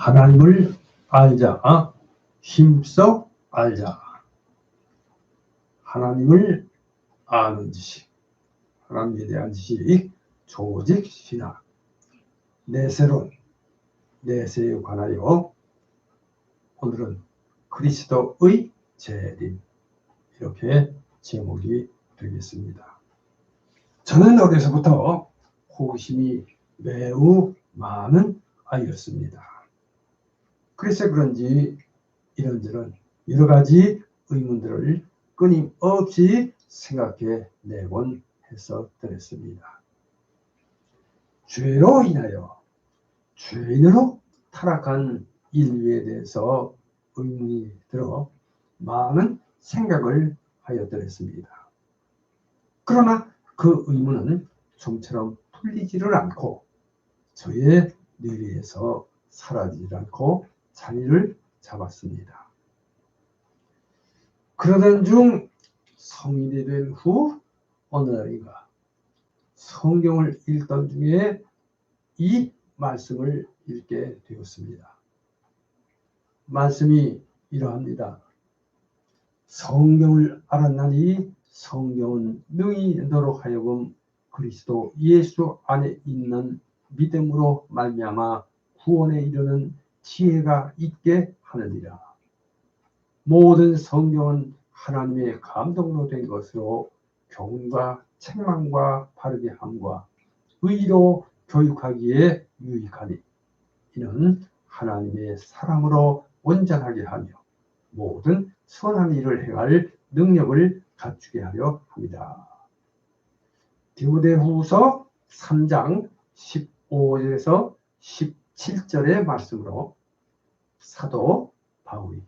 하나님을 알자, 힘써 알자. 하나님을 아는 지식, 하나님에 대한 지식, 조직 신학, 내세론, 내세에 관하여 오늘은 그리스도의 재림, 이렇게 제목이 되겠습니다. 저는 어려서부터 호기심이 매우 많은 아이였습니다. 그래서 그런지 이런저런 여러 가지 의문들을 끊임없이 생각해 내곤 했었더랬습니다. 죄로 인하여 죄인으로 타락한 인류에 대해서 의문이 들어 많은 생각을 하였더랬습니다. 그러나 그 의문은 좀처럼 풀리지를 않고 저의 뇌리에서 사라지지 않고 자리를 잡았습니다. 그러던 중 성인이 된 후 어느 날인가 성경을 읽던 중에 이 말씀을 읽게 되었습니다. 말씀이 이러합니다. 성경을 알았나니 성경은 능히 너로 하여금 그리스도 예수 안에 있는 믿음으로 말미암아 구원에 이르는 지혜가 있게 하느니라. 모든 성경은 하나님의 감동으로 된 것으로 교훈과 책망과 바르게 함과 의로 교육하기에 유익하니 이는 하나님의 사랑으로 온전하게 하며 모든 선한 일을 행할 능력을 갖추게 하려 합니다. 디모데후서 3장 15절에서 17절의 말씀으로 사도 바울이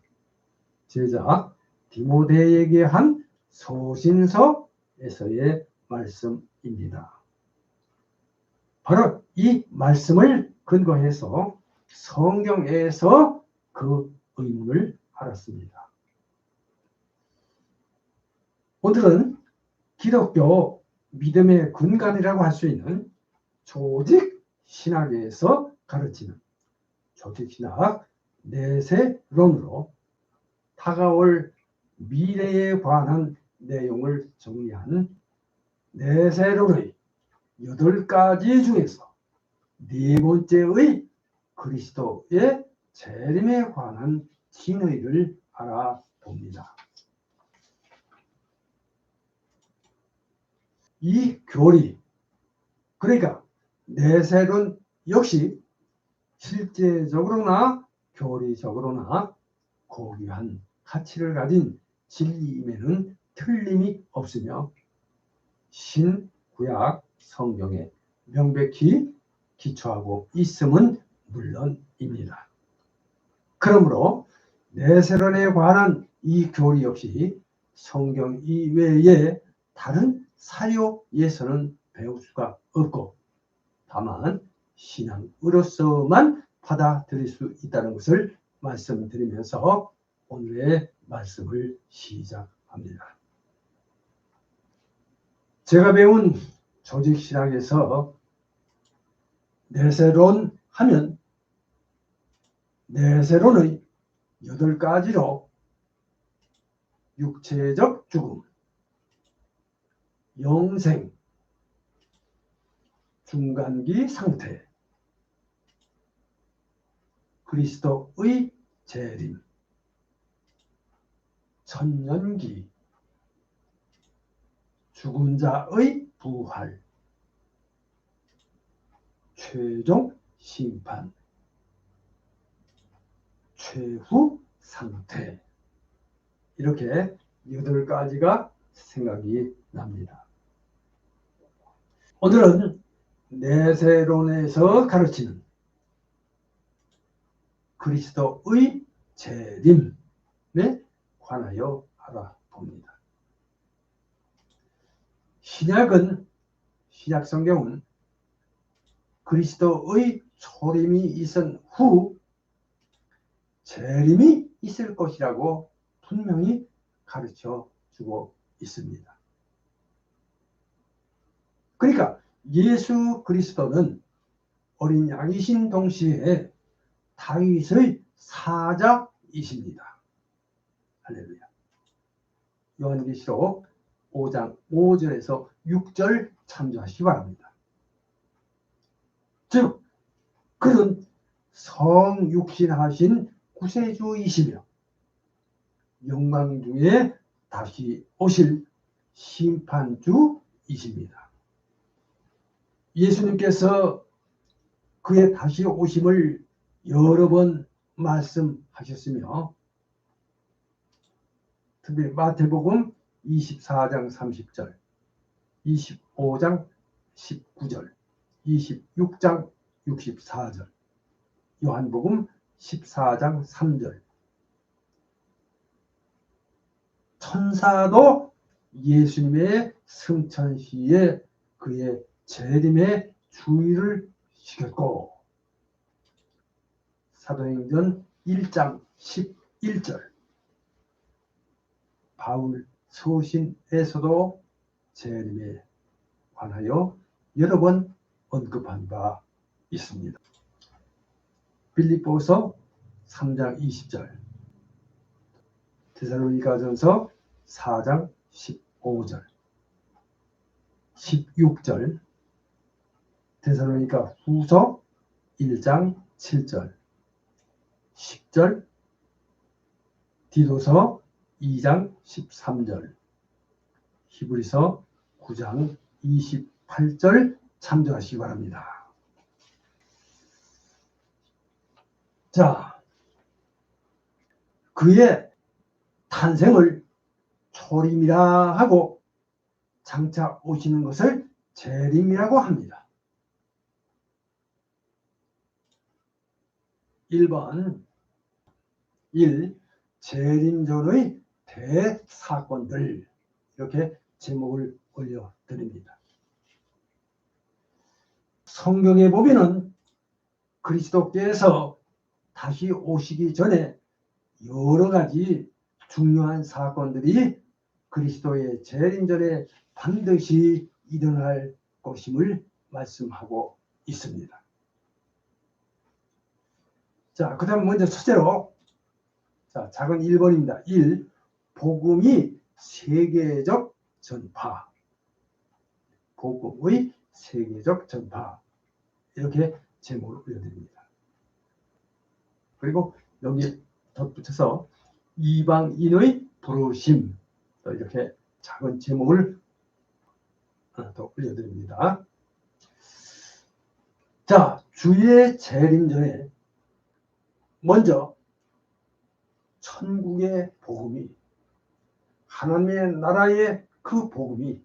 제자 디모데에게 한 서신서에서의 말씀입니다. 바로 이 말씀을 근거해서 성경에서 그 의문을 알았습니다. 오늘은 기독교 믿음의 근간이라고 할 수 있는 조직 신학에서 가르치는 조직 신학 내세론으로 다가올 미래에 관한 내용을 정리한 내세론의 8가지 중에서 4번째의 그리스도의 재림에 관한 진의를 알아봅니다. 이 교리, 그러니까 내세론 역시 실제적으로나 교리적으로나 고귀한 가치를 가진 진리임에는 틀림이 없으며 신구약 성경에 명백히 기초하고 있음은 물론입니다. 그러므로 내세론에 관한 이 교리 역시 성경 이외에 다른 사료에서는 배울 수가 없고 다만 신앙으로서만 받아들일 수 있다는 것을 말씀드리면서 오늘의 말씀을 시작합니다. 제가 배운 조직신학에서 내세론 하면 내세론의 8가지로 육체적 죽음, 영생, 중간기 상태, 그리스도의 재림, 천년기, 죽은 자의 부활, 최종 심판, 최후 상태, 이렇게 8가지가 생각이 납니다. 오늘은 내세론에서 가르치는 그리스도의 재림에 관하여 알아봅니다. 신약성경은 그리스도의 초림이 있은 후 재림이 있을 것이라고 분명히 가르쳐 주고 있습니다. 그러니까 예수 그리스도는 어린 양이신 동시에 다윗의 사자이십니다. 할렐루야. 요한계시록 5장 5절에서 6절 참조하시기 바랍니다. 즉 그는 성육신하신 구세주이시며 영광 중에 다시 오실 심판주이십니다. 예수님께서 그의 다시 오심을 여러 번 말씀하셨으며 특히 마태복음 24장 30절, 25장 19절, 26장 64절, 요한복음 14장 3절. 천사도 예수님의 승천시에 그의 재림에 주의를 시켰고 사도행전 1장 11절 바울 서신에서도 재림에 관하여 여러 번 언급한 바 있습니다. 빌립보서 3장 20절, 데살로니가전서 4장 15절, 16절, 데살로니가 후서 1장 7절, 10절, 디도서 2장 13절, 히브리서 9장 28절 참조하시기 바랍니다. 자, 그의 탄생을 초림이라 하고 장차 오시는 것을 재림이라고 합니다. 1번 1. 재림 전의 대사건들 이렇게 제목을 올려드립니다. 성경에 보면은 그리스도께서 다시 오시기 전에 여러 가지 중요한 사건들이 그리스도의 재림 전에 반드시 일어날 것임을 말씀하고 있습니다. 자, 그 다음 먼저 첫째로 자, 작은 1번입니다. 1. 복음이 세계적 전파. 복음의 세계적 전파. 이렇게 제목을 올려드립니다. 그리고 여기 덧붙여서 이방인의 부르심. 또 이렇게 작은 제목을 하나 더 올려드립니다. 자, 주의 재림 전에 먼저 천국의 복음이 하나님의 나라의 그 복음이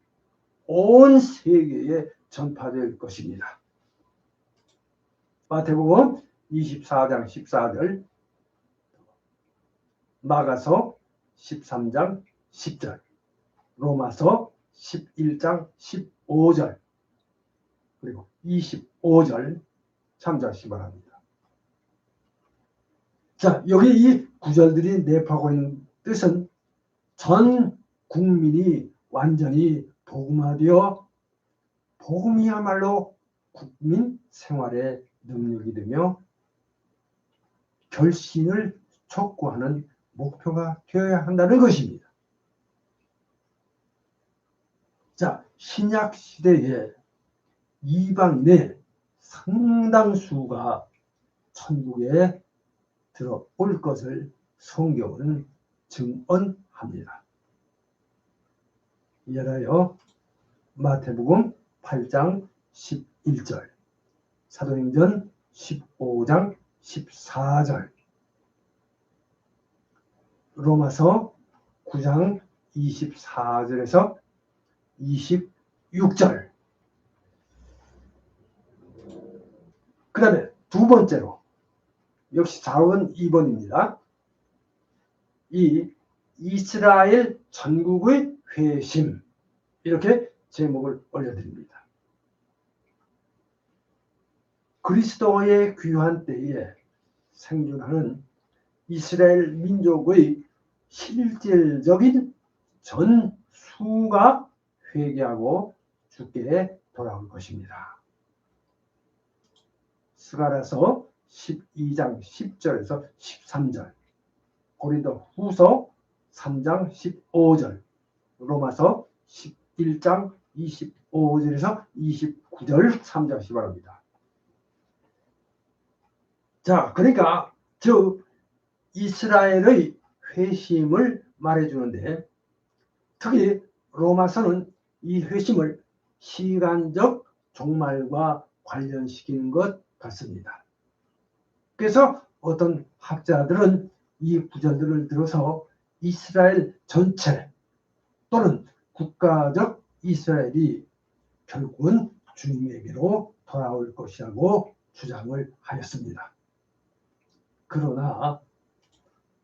온 세계에 전파될 것입니다. 마태복음 24장 14절, 마가서 13장 10절, 로마서 11장 15절, 그리고 25절 참조하시기 바랍니다. 자, 여기 이 구절들이 내포하고 있는 뜻은 전 국민이 완전히 복음화되어 복음이야말로 국민 생활의 능력이 되며 결신을 촉구하는 목표가 되어야 한다는 것입니다. 자, 신약 시대에 이방 내 상당수가 천국에 들어올 것을 성경은 증언합니다. 예라여 마태복음 8장 11절, 사도행전 15장 14절, 로마서 9장 24절에서 26절. 그 다음에 두 번째로 역시 작은 2번입니다. 이 이스라엘 전국의 회심 이렇게 제목을 올려드립니다. 그리스도의 귀환 때에 생존하는 이스라엘 민족의 실질적인 전수가 회개하고 주께 돌아올 것입니다. 스가랴서 12장 10절에서 13절, 고린도 후서 3장 15절, 로마서 11장 25절에서 29절 참조하시기 바랍니다. 자, 그러니까 저 이스라엘의 회심을 말해주는데, 특히 로마서는 이 회심을 시간적 종말과 관련시키는 것 같습니다. 그래서 어떤 학자들은 이 구절들을 들어서 이스라엘 전체 또는 국가적 이스라엘이 결국은 주님에게로 돌아올 것이라고 주장을 하였습니다. 그러나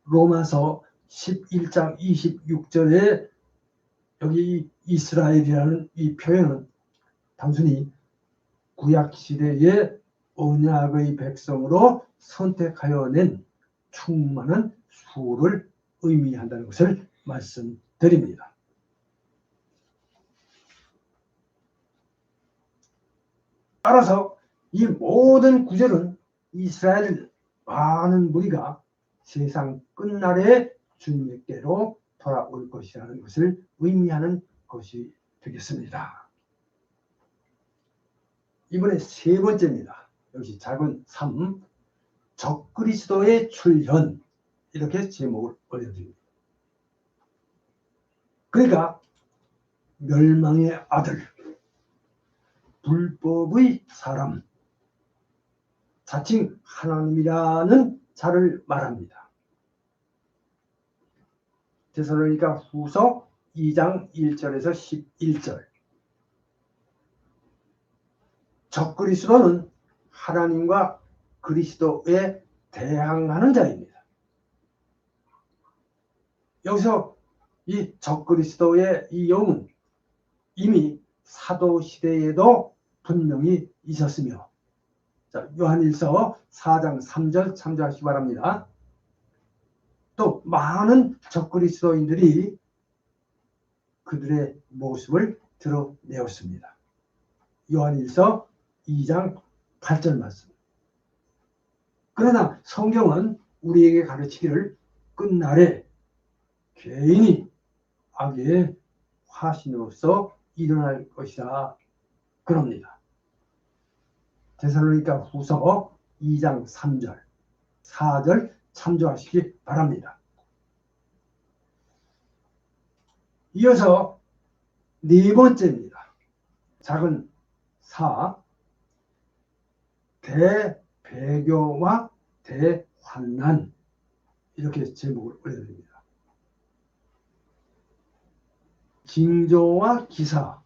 로마서 11장 26절에 여기 이스라엘이라는 이 표현은 단순히 구약시대의 언약의 백성으로 선택하여 낸 충만한 수를 의미한다는 것을 말씀드립니다. 따라서 이 모든 구절은 이스라엘 많은 무리가 세상 끝날에 주님께로 돌아올 것이라는 것을 의미하는 것이 되겠습니다. 이번에 세 번째입니다. 역시 작은 3, 적그리스도의 출현, 이렇게 제목을 올려드립니다. 그러니까 멸망의 아들, 불법의 사람, 자칭 하나님이라는 자를 말합니다. 데살로니가 후서 2장 1절에서 11절, 적그리스도는 하나님과 그리스도에 대항하는 자입니다. 여기서 이 적그리스도의 이 영은 이미 사도시대에도 분명히 있었으며, 자, 요한일서 4장 3절 참조하시기 바랍니다. 또 많은 적그리스도인들이 그들의 모습을 드러내었습니다. 요한일서 2장 8절 말씀. 그러나 성경은 우리에게 가르치기를 끝날에 개인이 악의 화신으로서 일어날 것이다 그럽니다. 데살로니가 후서 2장 3절, 4절 참조하시기 바랍니다. 이어서 네 번째입니다. 작은 4, 대배교와 대환난, 이렇게 제목을 올려드립니다. 징조와 기사,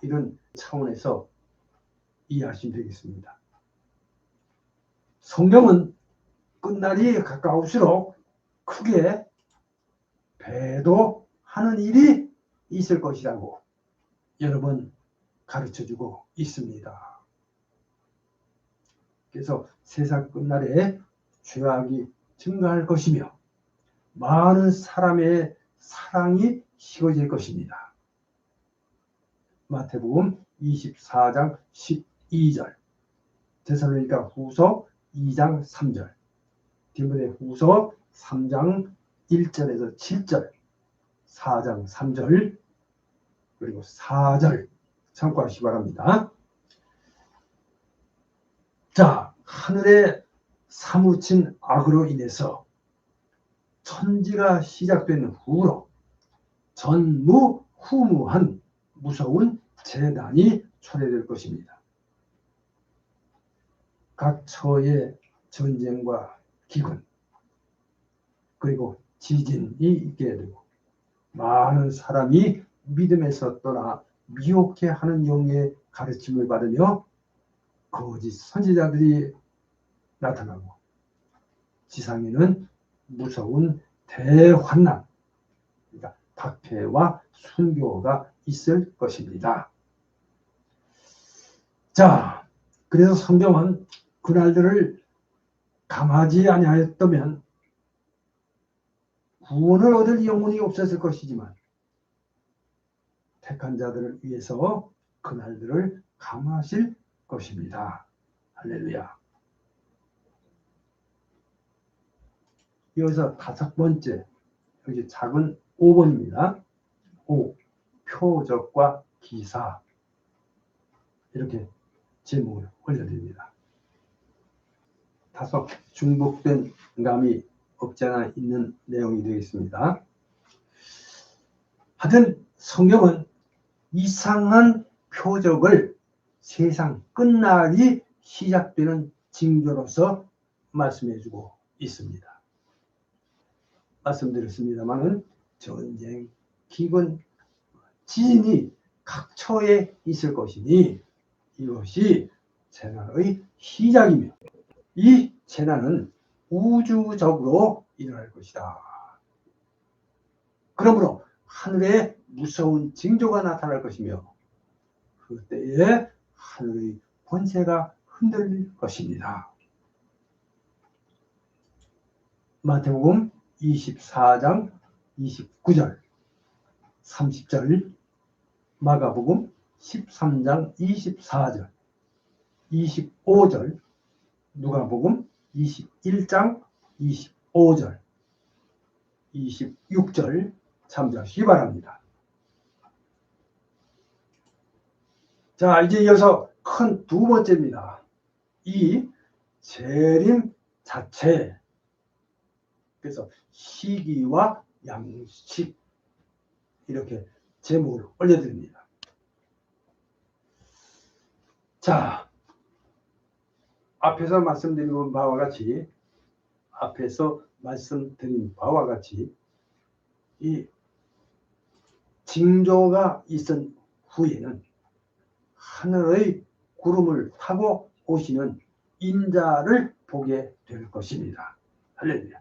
이런 차원에서 이해하시면 되겠습니다. 성경은 끝날이 가까울수록 크게 배도하는 일이 있을 것이라고 여러 번 가르쳐주고 있습니다. 그래서 세상 끝날에 죄악이 증가할 것이며 많은 사람의 사랑이 식어질 것입니다. 마태복음 24장 12절, 데살로니가 후서 2장 3절, 디모데 후서 3장 1절에서 7절, 4장 3절, 그리고 4절 참고하시기 바랍니다. 자, 하늘에 사무친 악으로 인해서 천지가 시작된 후로 전무후무한 무서운 재난이 초래될 것입니다. 각 처의 전쟁과 기근, 그리고 지진이 있게 되고 많은 사람이 믿음에서 떠나 미혹해하는 영의 가르침을 받으며 거짓 선지자들이 나타나고 지상에는 무서운 대환난, 그러니까 박해와 순교가 있을 것입니다. 자, 그래서 성경은 그날들을 감하지 아니하였다면 구원을 얻을 영혼이 없었을 것이지만 택한 자들을 위해서 그날들을 감하실 것입니다. 할렐루야. 여기서 5번째, 여기 작은 5번입니다. 5. 표적과 기사. 이렇게 제목을 올려드립니다. 다소 중복된 감이 없지 않아 있는 내용이 되겠습니다. 하여튼 성경은 이상한 표적을 세상 끝날이 시작되는 징조로서 말씀해주고 있습니다. 말씀드렸습니다마는 전쟁, 기근, 지진이 각처에 있을 것이니 이것이 재난의 시작이며 이 재난은 우주적으로 일어날 것이다. 그러므로 하늘에 무서운 징조가 나타날 것이며 그때에 하늘의 권세가 흔들릴 것입니다. 마태복음 24장 29절, 30절, 마가복음 13장 24절, 25절, 누가복음 21장 25절, 26절 참조하시기 바랍니다. 자, 이제 이어서 큰 2번째입니다. 이 재림 자체. 그래서 시기와 양식 이렇게 제목을 올려드립니다. 자, 앞에서 말씀드린 바와 같이 이 징조가 있은 후에는 하늘의 구름을 타고 오시는 인자를 보게 될 것입니다. 할렐루야.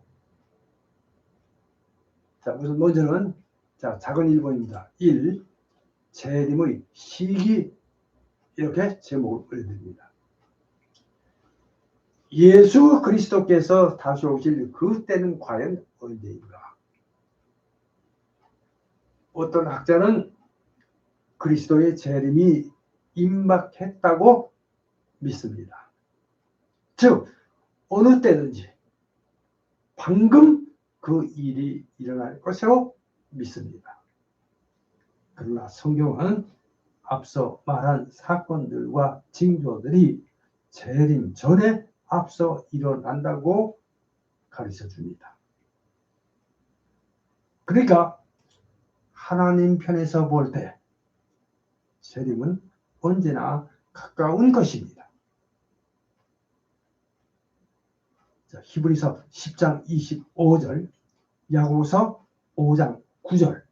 자, 우선 먼저는 작은 1번입니다. 1. 재림의 시기. 이렇게 제목을 올려드립니다. 예수 그리스도께서 다시 오실 그때는 과연 언제인가? 어떤 학자는 그리스도의 재림이 임박했다고 믿습니다. 즉 어느 때든지 방금 그 일이 일어날 것으로 믿습니다. 그러나 성경은 앞서 말한 사건들과 징조들이 재림 전에 앞서 일어난다고 가르쳐 줍니다. 그러니까 하나님 편에서 볼 때 재림은 언제나 가까운 것입니다. 자, 히브리서 10장 25절, 야고보서 5장 9절,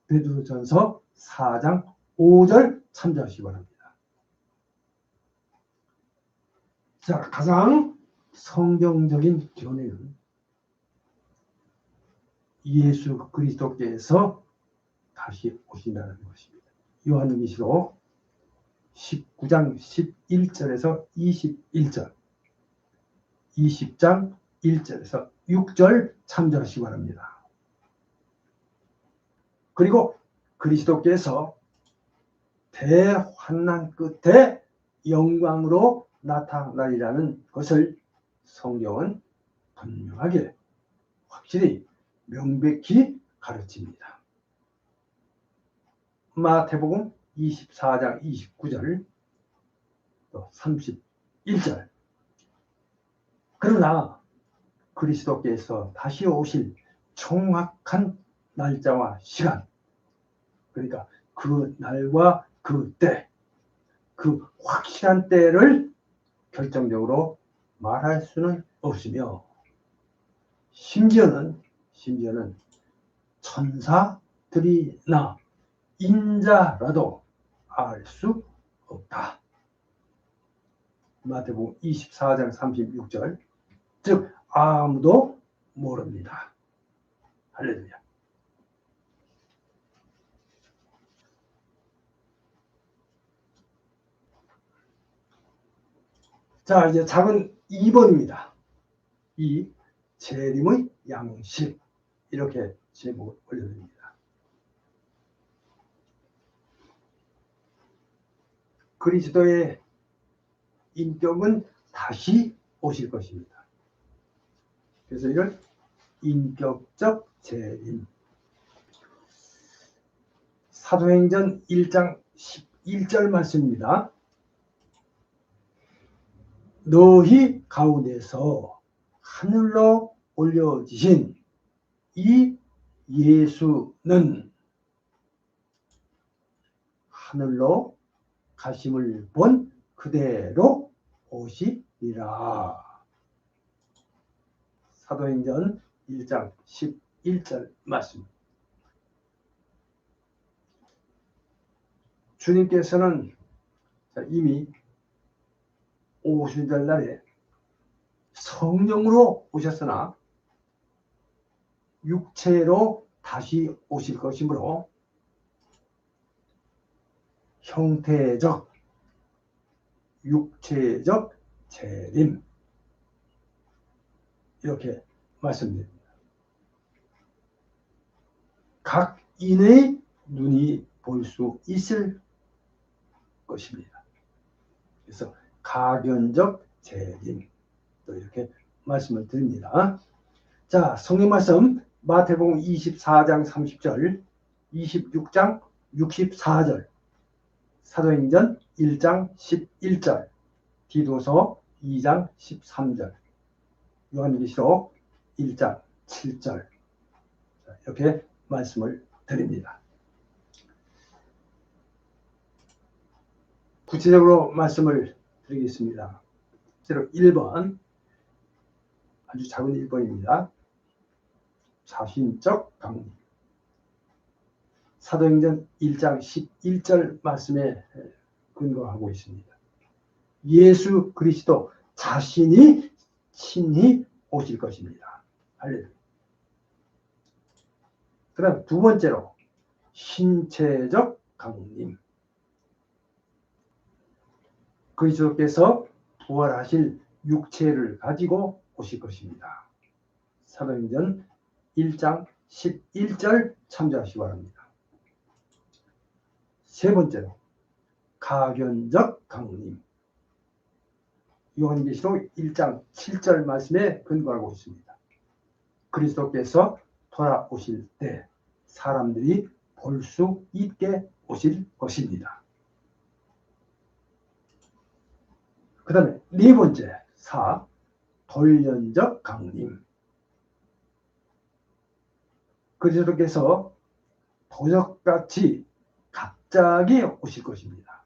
베드로전서 4장 5절 참조하시기 바랍니다. 자, 가장 성경적인 견해는 예수 그리스도께서 다시 오신다는 것입니다. 요한계시록 19장 11절에서 21절, 20장 1절에서 6절 참조하시기 바랍니다. 그리고 그리스도께서 대환난 끝에 영광으로 나타나리라는 것을 성경은 분명하게 확실히 명백히 가르칩니다. 마태복음 24장 29절 또 31절. 그러나 그리스도께서 다시 오실 정확한 날짜와 시간, 그러니까 그 날과 그 때, 그 확실한 때를 결정적으로 말할 수는 없으며 심지어는 천사들이나 인자라도 알 수 없다. 마태복음 24장 36절. 즉 아무도 모릅니다. 할렐루야. 자, 이제 작은 2번입니다. 이 재림의 양식. 이렇게 제목을 올려드립니다. 그리스도의 인격은 다시 오실 것입니다. 그래서 이걸 인격적 재림. 사도행전 1장 11절 말씀입니다. 너희 가운데서 하늘로 올려지신 이 예수는 하늘로 가심을 본 그대로 오시리라. 사도행전 1장 11절 말씀. 주님께서는 이미 오순절 날에 성령으로 오셨으나 육체로 다시 오실 것이므로 형태적, 육체적 재림, 이렇게 말씀드립니다. 각인의 눈이 볼 수 있을 것입니다. 그래서 가견적 재림, 또 이렇게 말씀을 드립니다. 자, 성경 말씀 마태복음 24장 30절, 26장 64절, 사도행전 1장 11절, 디도서 2장 13절, 요한계시록 1장 7절, 이렇게 말씀을 드립니다. 구체적으로 말씀을 드리겠습니다. 1번, 아주 작은 1번입니다. 자신적 강림. 사도행전 1장 11절 말씀에 근거하고 있습니다. 예수 그리스도 자신이 친히 오실 것입니다. 할렐루야. 그 다음 두 번째로 신체적 강림. 그리스도께서 부활하실 육체를 가지고 오실 것입니다. 사도행전 1장 11절 참조하시기 바랍니다. 세 번째로 가견적 강림. 요한계시록 1장 7절 말씀에 근거하고 있습니다. 그리스도께서 돌아오실 때 사람들이 볼 수 있게 오실 것입니다. 그 다음에 네 번째, 돌연적 강림. 그리스도께서 도적같이 갑자기 오실 것입니다.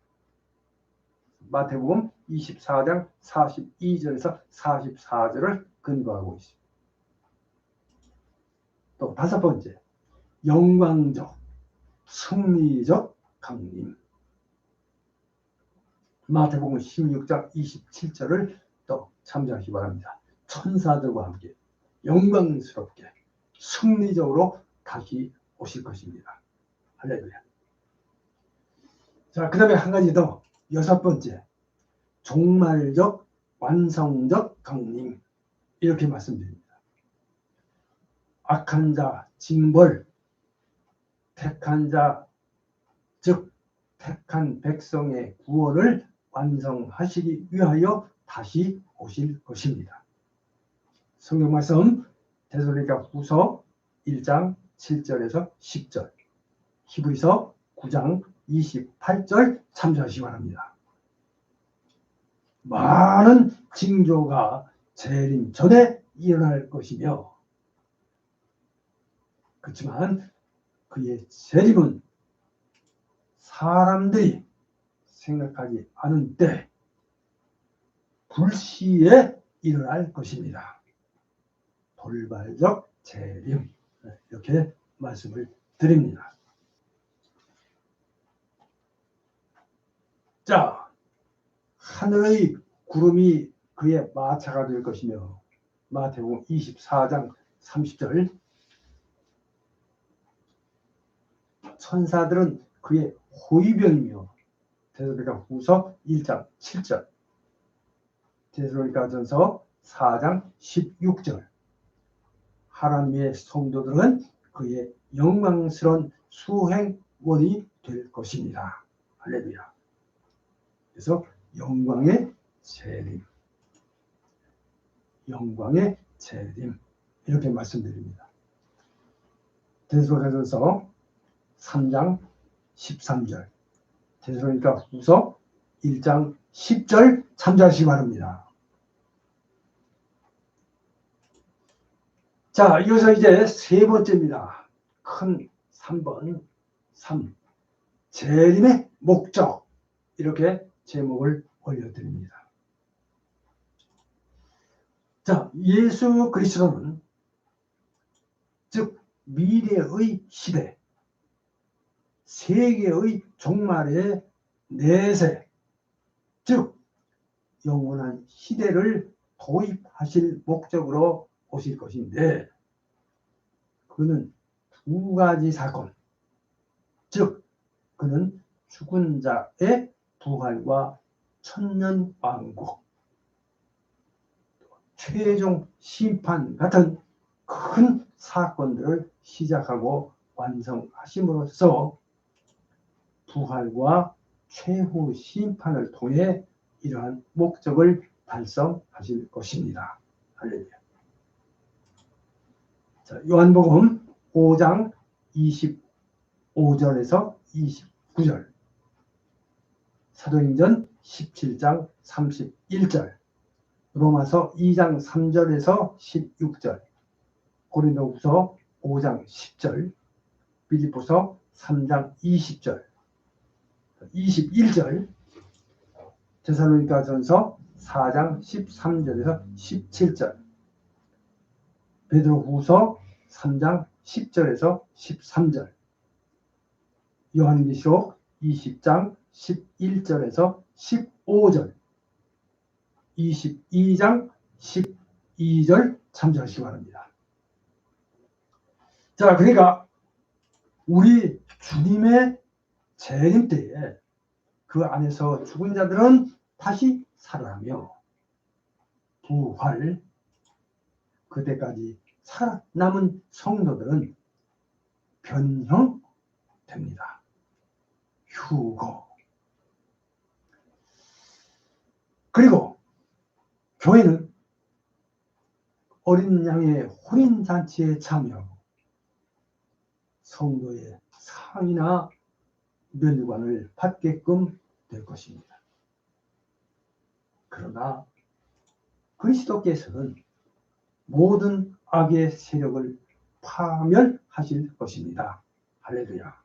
마태복음 24장 42절에서 44절을 근거하고 있습니다. 또 다섯 번째, 영광적, 승리적 강림. 마태복음 16장 27절을 또 참조하시기 바랍니다. 천사들과 함께 영광스럽게 승리적으로 다시 오실 것입니다. 할렐루야. 자, 그 다음에 한 가지 더, 여섯 번째, 종말적, 완성적 강림. 이렇게 말씀드립니다. 악한 자 징벌, 택한 자, 즉 택한 백성의 구원을 완성하시기 위하여 다시 오실 것입니다. 성경 말씀 데살로니가 후서 1장 7절에서 10절, 히브리서 9장 28절 참조하시기 바랍니다. 많은 징조가 재림 전에 일어날 것이며, 그렇지만 그의 재림은 사람들이 생각하지 않은 때 불시에 일어날 것입니다. 돌발적 재림, 이렇게 말씀을 드립니다. 자, 하늘의 구름이 그의 마차가 될 것이며, 마태복음 24장 30절, 천사들은 그의 호위병이며, 데살로니가 후서 1장 7절, 데살로니가전서 4장 16절, 하나님의 성도들은 그의 영광스러운 수행원이 될 것입니다. 할렐루야. 그래서 영광의 재림, 영광의 재림, 이렇게 말씀드립니다. 데살로니가전서 3장 13절, 데살로니가 후서 1장 10절 참조하시기 바랍니다. 자, 이어서 이제 세 번째입니다. 큰 3번 3. 재림의 목적, 이렇게 제목을 올려드립니다. 자, 예수 그리스도는 즉 미래의 시대, 세계의 종말의 내세, 즉 영원한 시대를 도입하실 목적으로 오실 것인데, 그는 두 가지 사건, 즉 그는 죽은 자의 부활과 천년왕국, 최종 심판 같은 큰 사건들을 시작하고 완성하심으로써 부활과 최후 심판을 통해 이러한 목적을 달성하실 것입니다. 할렐루야. 자, 요한복음 5장 25절에서 29절, 사도행전 17장 31절, 로마서 2장 3절에서 16절, 고린도후서 5장 10절, 빌립보서 3장 20절, 21절, 데살로니가전서 4장 13절에서 17절, 베드로후서 3장 10절에서 13절, 요한계시록 20장 11절에서 15절, 22장 12절 참조하시기 바랍니다. 자, 그러니까 우리 주님의 재림 때에 그 안에서 죽은 자들은 다시 살아나며 부활, 그때까지 살아남은 성도들은 변형됩니다. 휴거. 그리고 교회는 어린 양의 혼인잔치에 참여하고 성도의 상이나 면류관을 받게끔 될 것입니다. 그러나 그리스도께서는 모든 악의 세력을 파멸하실 것입니다. 할렐루야.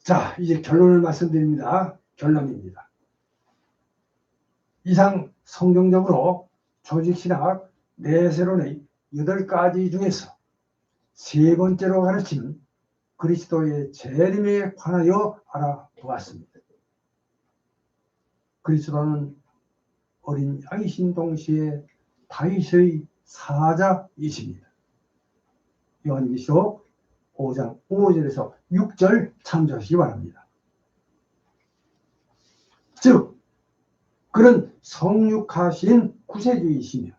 자, 이제 결론을 말씀드립니다. 결론입니다. 이상 성경적으로 조직신학 내세론의 8가지 중에서 세 번째로 가르치는 그리스도의 재림에 관하여 알아보았습니다. 그리스도는 어린 양이신 동시에 다윗의 사자이십니다. 요한계시록 5장 5절에서 6절 참조하시기 바랍니다. 즉 그는 성육하신 구세주이시며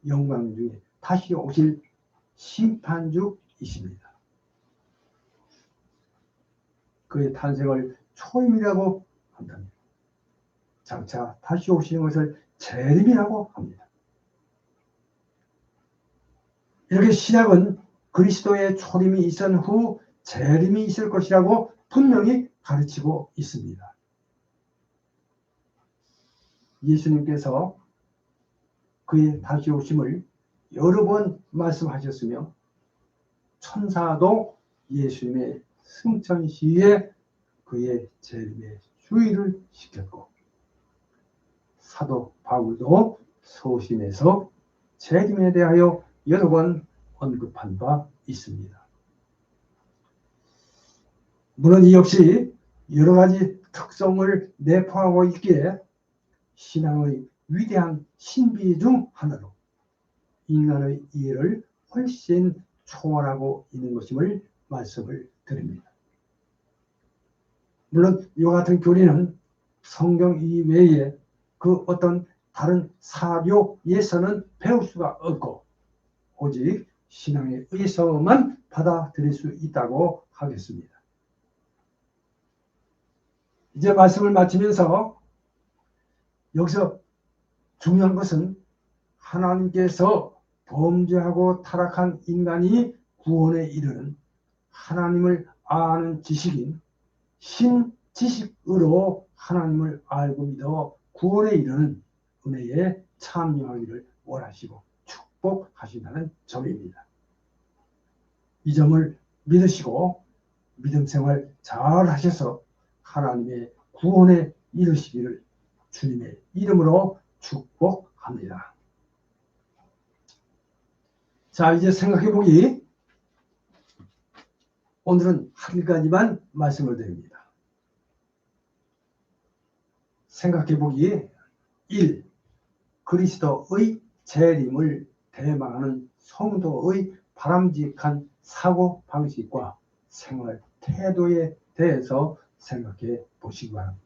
영광 중에 다시 오실 심판주이십니다. 그의 탄생을 초임이라고 한답니다. 장차 다시 오시는 것을 재림이라고 합니다. 이렇게 신약은 그리스도의 초림이 있은 후 재림이 있을 것이라고 분명히 가르치고 있습니다. 예수님께서 그의 다시 오심을 여러 번 말씀하셨으며 천사도 예수님의 승천 시에 그의 재림에 주의를 시켰고 사도 바울도 서신에서 재림에 대하여 여러 번 언급한 바 있습니다. 물론 이 역시 여러 가지 특성을 내포하고 있기에 신앙의 위대한 신비 중 하나로 인간의 이해를 훨씬 초월하고 있는 것임을 말씀을 드립니다. 물론 이와 같은 교리는 성경 이외에 그 어떤 다른 사료에서는 배울 수가 없고 오직 신앙에 의해서만 받아들일 수 있다고 하겠습니다. 이제 말씀을 마치면서 여기서 중요한 것은 하나님께서 범죄하고 타락한 인간이 구원에 이르는 하나님을 아는 지식인 신지식으로 하나님을 알고 믿어 구원에 이르는 은혜에 참여하기를 원하시고 축복하신다는 점입니다. 이 점을 믿으시고 믿음 생활 잘 하셔서 하나님의 구원에 이르시기를 주님의 이름으로 축복합니다. 자, 이제 생각해보기. 오늘은 한 가지만 말씀을 드립니다. 생각해보기 1. 그리스도의 재림을 대망하는 성도의 바람직한 사고방식과 생활 태도에 대해서 생각해 보시기 바랍니다.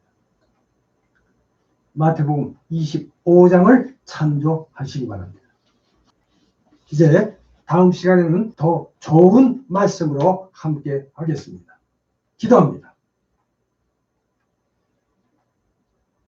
마태복음 25장을 참조하시기 바랍니다. 이제 다음 시간에는 더 좋은 말씀으로 함께 하겠습니다. 기도합니다.